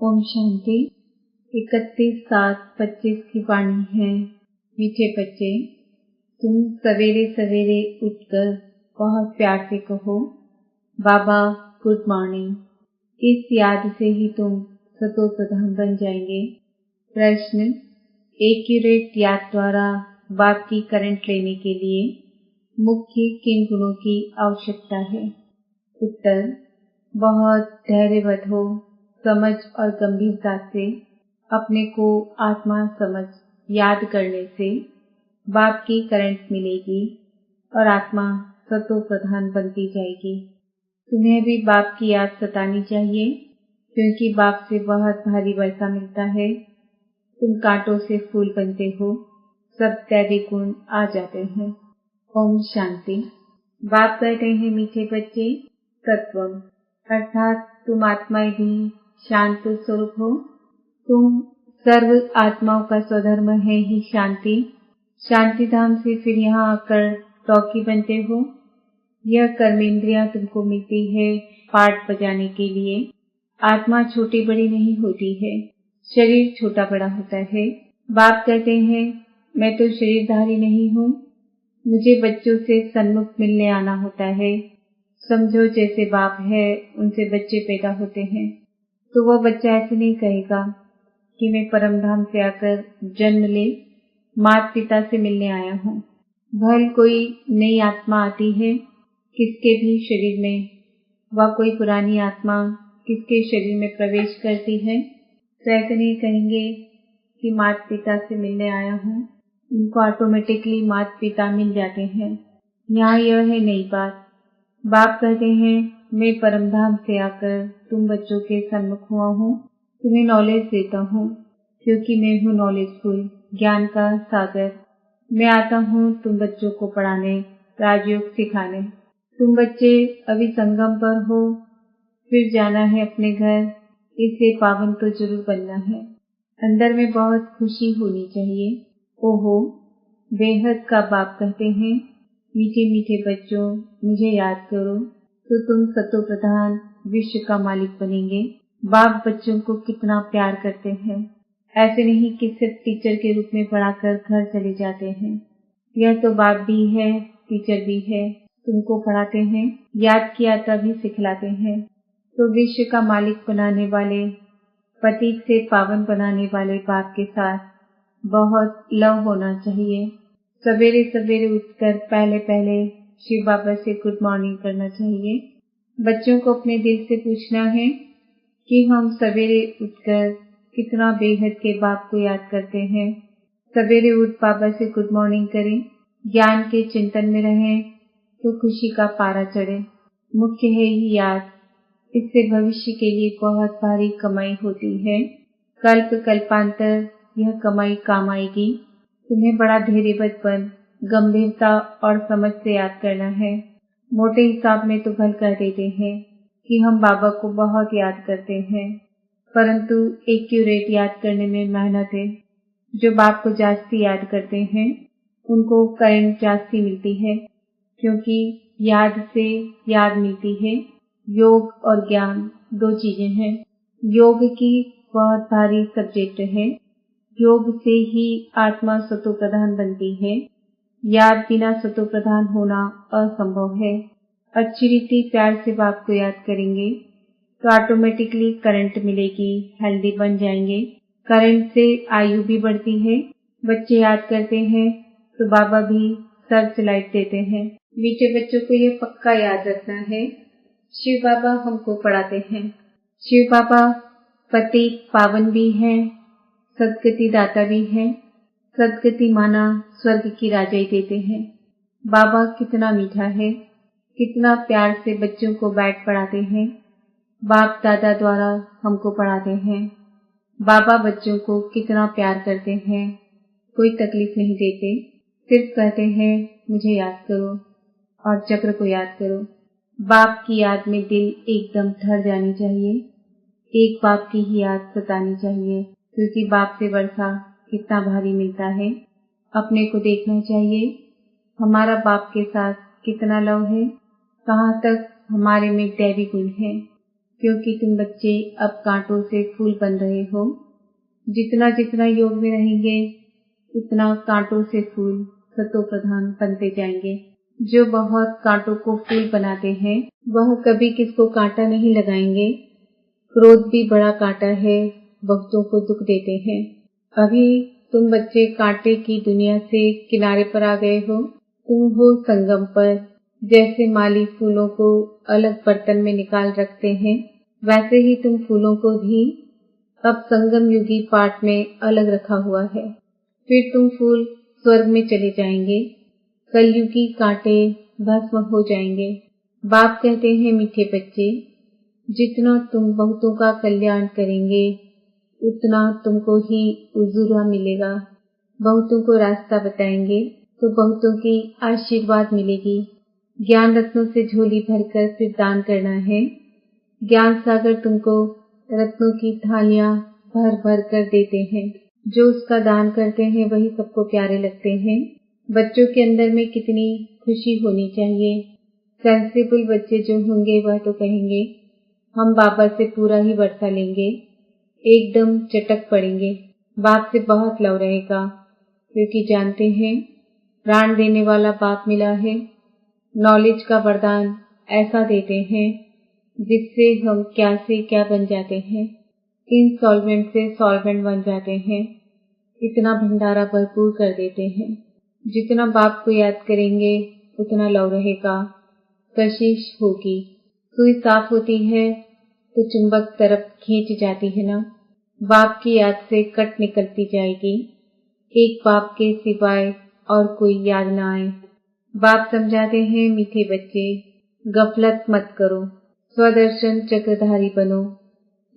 ओम शांति। 31/7/25 की वाणी है। मीठे बच्चे, तुम सवेरे सवेरे उठकर बहुत प्यार से कहो बाबा गुड मॉर्निंग। इस याद से ही तुम सतो प्रधान बन जाएंगे। प्रश्न: एक्यूरेट याद द्वारा बाप की करंट लेने के लिए मुख्य किन गुणों की आवश्यकता है? उत्तर: बहुत धैर्यवत हो, समझ और गंभीरता से अपने को आत्मा समझ याद करने से बाप की करंट मिलेगी और आत्मा सतो प्रधान बनती जाएगी। तुम्हें भी बाप की याद सतानी चाहिए, क्योंकि बाप से बहुत भारी वर्षा मिलता है। तुम कांटों से फूल बनते हो, सब दैवी गुण आ जाते हैं। ओम शांति। बाप कहते हैं मीठे बच्चे, सत्वम अर्थात तुम आत्माएं भी शांत स्वरूप हो। तुम सर्व आत्माओं का स्वधर्म है ही शांति। शांति धाम से फिर यहाँ आकर टॉकी बनते हो। यह कर्मेंद्रियां तुमको मिलती है पाठ बजाने के लिए। आत्मा छोटी बड़ी नहीं होती है, शरीर छोटा बड़ा होता है। बाप कहते हैं मैं तो शरीरधारी नहीं हूँ, मुझे बच्चों से सन्मुख मिलने आना होता है। समझो जैसे बाप है उनसे बच्चे पैदा होते हैं, तो वह बच्चा ऐसे नहीं कहेगा कि मैं परम धाम से आकर जन्म ले माता पिता से मिलने आया हूँ। भल कोई नई आत्मा आती है किसके भी शरीर में, वह कोई पुरानी आत्मा किसके शरीर में प्रवेश करती है, तो ऐसे नहीं कहेंगे कि माता पिता से मिलने आया हूँ। उनको ऑटोमेटिकली माता पिता मिल जाते हैं। यहाँ यह है नई बात। बाप कहते हैं मैं परमधाम से आकर तुम बच्चों के सन्मुख हुआ हूँ, तुम्हें नॉलेज देता हूँ, क्योंकि मैं हूँ नॉलेजफुल, ज्ञान का सागर। मैं आता हूँ तुम बच्चों को पढ़ाने, राजयोग सिखाने। तुम बच्चे अभी संगम पर हो, फिर जाना है अपने घर, इससे पावन तो जरूर बनना है। अंदर में बहुत खुशी होनी चाहिए। ओहो, बेहद का बाप कहते हैं मीठे मीठे बच्चों, मुझे याद करो तो तुम सतो प्रधान विश्व का मालिक बनेंगे। बाप बच्चों को कितना प्यार करते हैं। ऐसे नहीं कि सिर्फ टीचर के रूप में पढ़ाकर घर चले जाते हैं। यह तो बाप भी है, टीचर भी है। तुमको पढ़ाते हैं, याद किया तभी सिखलाते हैं। तो विश्व का मालिक बनाने वाले, पतित से पावन बनाने वाले बाप के साथ बहुत लव होना चाहिए। सवेरे सवेरे उठकर पहले पहले शिव बाबा से गुड मॉर्निंग करना चाहिए। बच्चों को अपने दिल से पूछना है कि हम सवेरे उठकर कितना बेहद के बाप को याद करते हैं। सवेरे उठ बाबा से गुड मॉर्निंग करें, ज्ञान के चिंतन में रहें तो खुशी का पारा चढ़े। मुख्य है ही याद, इससे भविष्य के लिए बहुत भारी कमाई होती है। कल्प कल्पांतर यह कमाई काम आएगी। तुम्हें बड़ा धैर्यवत गंभीरता और समझ से याद करना है। मोटे हिसाब में तो भल कह देते हैं कि हम बाबा को बहुत याद करते हैं, परंतु एक्यूरेट याद करने में मेहनत है। जो बाप को जास्ती याद करते हैं उनको करंट जास्ती मिलती है, क्योंकि याद से याद मिलती है। योग और ज्ञान दो चीजें हैं। योग की बहुत भारी सब्जेक्ट है। योग से ही आत्मा सतो प्रधान बनती है। याद बिना सतो प्रधान होना असंभव है। अच्छी रीति प्यार से बाप को याद करेंगे तो ऑटोमेटिकली करंट मिलेगी, हेल्दी बन जाएंगे। करंट से आयु भी बढ़ती है। बच्चे याद करते हैं तो बाबा भी सर्च लाइट देते हैं। मीठे बच्चों को यह पक्का याद रखना है, शिव बाबा हमको पढ़ाते हैं। शिव बाबा पति पावन भी हैं, सदगति दाता भी है। सदगति माना स्वर्ग की राजाई देते हैं। बाबा कितना मीठा है, कितना प्यार से बच्चों को बैठ पढ़ाते हैं। बाप दादा द्वारा हमको पढ़ाते हैं। बाबा बच्चों को कितना प्यार करते हैं, कोई तकलीफ नहीं देते, सिर्फ कहते हैं मुझे याद करो और चक्र को याद करो। बाप की याद में दिल एकदम ठहर जानी चाहिए। एक बाप की ही याद सतानी चाहिए, क्योंकि बाप से वर्षा कितना भारी मिलता है। अपने को देखना चाहिए हमारा बाप के साथ कितना लव है, कहाँ तक हमारे में दैवी गुण है। क्योंकि तुम बच्चे अब कांटों से फूल बन रहे हो। जितना जितना योग में रहेंगे उतना कांटों से फूल सतो प्रधान बनते जाएंगे। जो बहुत कांटों को फूल बनाते हैं वह कभी किसको कांटा नहीं लगाएंगे। क्रोध भी बड़ा कांटा है, बहुतों को दुख देते हैं। अभी तुम बच्चे कांटे की दुनिया से किनारे पर आ गए हो। तुम हो संगम पर। जैसे माली फूलों को अलग बर्तन में निकाल रखते हैं, वैसे ही तुम फूलों को भी अब संगम युगी पाठ में अलग रखा हुआ है। फिर तुम फूल स्वर्ग में चले जाएंगे। कलयुगी कांटे भस्म हो जाएंगे। बाप कहते हैं, मीठे बच्चे, जितना तुम बहुतों का कल्याण करेंगे उतना तुमको ही उजूरा मिलेगा। बहुतों को रास्ता बताएंगे तो बहुतों की आशीर्वाद मिलेगी। ज्ञान रत्नों से झोली भरकर फिर दान करना है। ज्ञान सागर तुमको रत्नों की थालियां भर भर कर देते हैं। जो उसका दान करते हैं वही सबको प्यारे लगते हैं। बच्चों के अंदर में कितनी खुशी होनी चाहिए। सेंसिबल बच्चे जो होंगे वह तो कहेंगे हम बाबा से पूरा ही वर्षा लेंगे, एकदम चटक पड़ेंगे। बाप से बहुत लव रहेगा, क्योंकि जानते हैं प्राण देने वाला बाप मिला है। नॉलेज का वरदान ऐसा देते हैं जिससे हम क्या से क्या बन जाते हैं, इनसॉल्वेंट से सॉल्वेंट बन जाते हैं। इतना भंडारा भरपूर कर देते हैं। जितना बाप को याद करेंगे उतना लव रहेगा, कशिश होगी। सुई साफ होती है तो चुंबक तरफ खींच जाती है ना। बाप की याद से कट निकलती जाएगी। एक बाप के सिवाय और कोई याद ना आए। बाप समझाते हैं, मीठे बच्चे, गफलत मत करो, स्वदर्शन चक्रधारी बनो,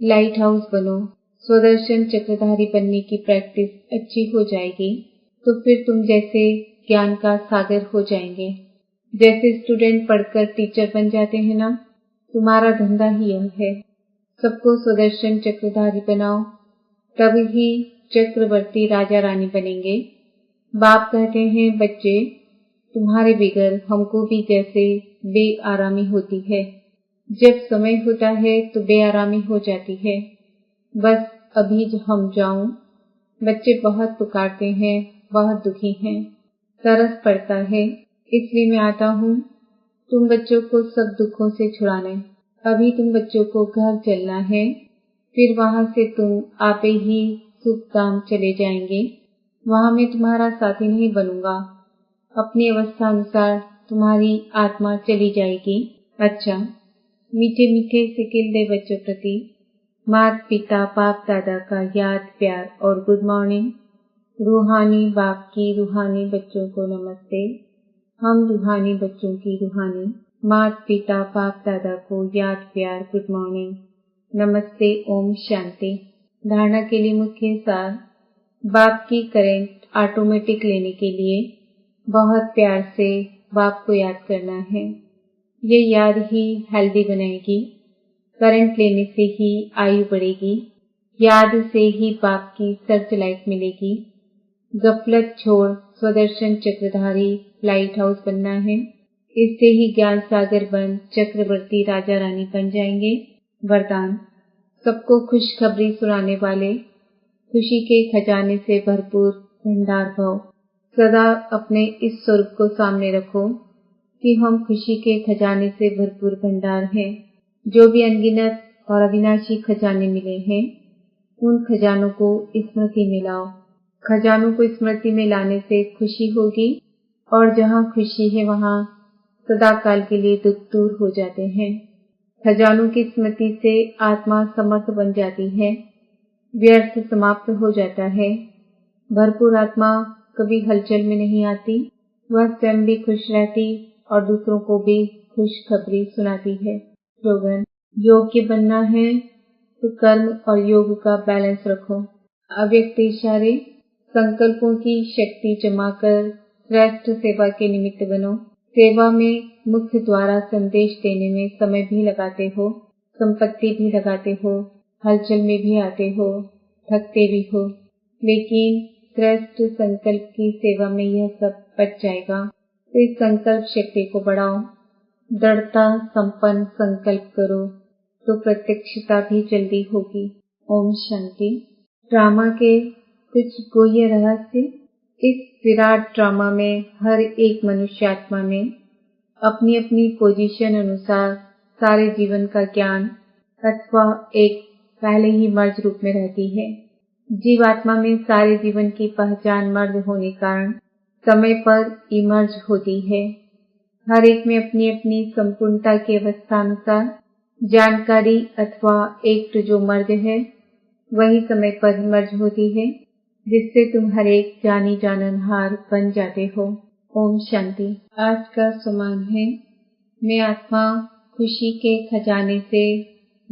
लाइट हाउस बनो। स्वदर्शन चक्रधारी बनने की प्रैक्टिस अच्छी हो जाएगी तो फिर तुम जैसे ज्ञान का सागर हो जाएंगे। जैसे स्टूडेंट पढ़कर टीचर बन जाते हैं ना, तुम्हारा धंधा ही यह है। सबको स्वदर्शन चक्रधारी बनाओ, तभी चक्रवर्ती राजा रानी बनेंगे। बाप कहते हैं, बच्चे, तुम्हारे बिगर हमको भी जैसे बेआरामी होती है। जब समय होता है तो बेआरामी हो जाती है। बस अभी हम जाऊं। बच्चे बहुत पुकारते हैं, बहुत दुखी हैं, तरस पड़ता है, इसलिए मैं आता हूँ तुम बच्चों को सब दुखों से छुड़ाने। अभी तुम बच्चों को घर चलना है, फिर वहां से तुम आपे ही सुखधाम चले जाएंगे। वहां मैं तुम्हारा साथी नहीं बनूंगा। अपनी अवस्था अनुसार तुम्हारी आत्मा चली जाएगी। अच्छा, मीठे मीठे सिकिलदे बच्चों प्रति माता पिता बाप दादा का याद प्यार और गुड मॉर्निंग। रूहानी बाप की रूहानी बच्चों को नमस्ते। हम रूहानी बच्चों की रूहानी माता पिता बाप दादा को याद प्यार गुड मॉर्निंग नमस्ते, ओम शांति। धारणा के लिए मुख्य सार, बाप की करंट ऑटोमेटिक लेने के लिए बहुत प्यार से बाप को याद करना है। ये याद ही हेल्दी बनाएगी। करंट लेने से ही आयु बढ़ेगी। याद से ही बाप की सर्च लाइट मिलेगी। गफलत छोड़ स्वदर्शन चक्रधारी लाइट हाउस बनना है। इससे ही ज्ञान सागर बन चक्रवर्ती राजा रानी बन जाएंगे। वरदान, सबको खुशखबरी सुनाने वाले, खुशी के खजाने से भरपूर भंडार भव। सदा अपने इस स्वरूप को सामने रखो कि हम खुशी के खजाने से भरपूर भंडार हैं। जो भी अनगिनत और अविनाशी खजाने मिले हैं, उन खजानों को स्मृति में लाओ। खजानों को स्मृति में लाने से खुशी होगी, और जहाँ खुशी है वहाँ सदा काल के लिए दुख दूर हो जाते हैं। खजानों की स्मृति से आत्मा समर्थ बन जाती है, व्यर्थ समाप्त हो जाता है। भरपूर आत्मा कभी हलचल में नहीं आती, वह स्वयं भी खुश रहती और दूसरों को भी खुशखबरी सुनाती है। स्लोगन, योग्य बनना है तो कर्म और योग का बैलेंस रखो। अव्यक्त इशारे, संकल्पों की शक्ति जमा कर श्रेष्ठ सेवा के निमित्त बनो। सेवा में मुख्य द्वारा संदेश देने में समय भी लगाते हो, संपत्ति भी लगाते हो, हलचल में भी आते हो, थकते भी हो, लेकिन श्रेष्ठ संकल्प की सेवा में यह सब बच जाएगा। तो इस संकल्प शक्ति को बढ़ाओ। दृढ़ता संपन्न संकल्प करो, तो प्रत्यक्षता भी जल्दी होगी। ओम शांति। ड्रामा के कुछ गुह्य रहस्य। इस विराट ड्रामा में हर एक मनुष्यात्मा में अपनी अपनी पोजीशन अनुसार सारे जीवन का ज्ञान अथवा एक पहले ही मर्ज रूप में रहती है। जीवात्मा में सारे जीवन की पहचान मर्ज होने कारण समय पर इमर्ज होती है। हर एक में अपनी अपनी संपूर्णता की अवस्था अनुसार जानकारी अथवा एक जो मर्ज है वही समय पर इमर्ज होती है, जिससे तुम हर एक जानी जाननहार बन जाते हो। ओम शांति। आज का सम्मान है, मैं आत्मा खुशी के खजाने से